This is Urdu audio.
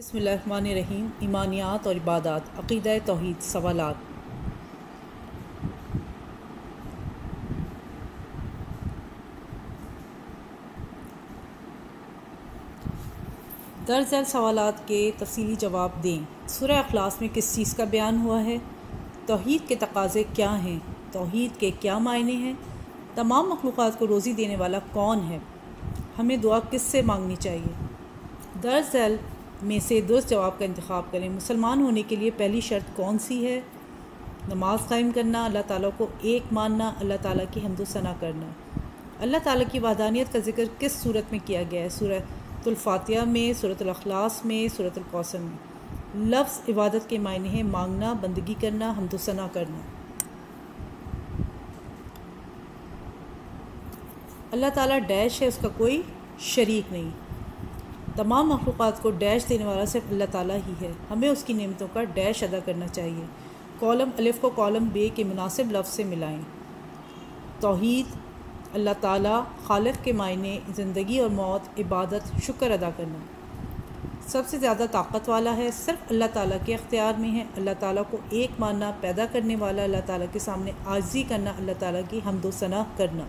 بسم اللہ الرحمن الرحیم۔ ایمانیات اور عبادات، عقیدہ توحید، سوالات۔ درج ذیل سوالات کے تفصیلی جواب دیں۔ سورہ اخلاص میں کس چیز کا بیان ہوا ہے؟ توحید کے تقاضے کیا ہیں؟ توحید کے کیا معنی ہیں؟ تمام مخلوقات کو روزی دینے والا کون ہے؟ ہمیں دعا کس سے مانگنی چاہیے؟ درج ذیل میں سے درست جواب کا انتخاب کریں۔ مسلمان ہونے کے لیے پہلی شرط کون سی ہے؟ نماز قائم کرنا، اللہ تعالیٰ کو ایک ماننا، اللہ تعالیٰ کی حمد و ثنا کرنا۔ اللہ تعالیٰ کی وحدانیت کا ذکر کس صورت میں کیا گیا ہے؟ سورۃ الفاتحہ میں، سورۃ الاخلاص میں، سورۃ الکوثر میں۔ لفظ عبادت کے معنی ہیں مانگنا، بندگی کرنا، حمد و ثنا کرنا۔ اللہ تعالیٰ ڈیش ہے، اس کا کوئی شریک نہیں۔ تمام مخلوقات کو ڈیش دینے والا صرف اللہ تعالیٰ ہی ہے۔ ہمیں اس کی نعمتوں کا ڈیش ادا کرنا چاہیے۔ کالم الف کو کالم بے کے مناسب لفظ سے ملائیں۔ توحید، اللہ تعالیٰ خالق کے معنی زندگی اور موت، عبادت، شکر ادا کرنا۔ سب سے زیادہ طاقت والا ہے، صرف اللہ تعالیٰ کے اختیار میں ہے۔ اللہ تعالیٰ کو ایک ماننا، پیدا کرنے والا، اللہ تعالیٰ کے سامنے عاجزی کرنا، اللہ تعالیٰ کی حمد و ثنا کرنا۔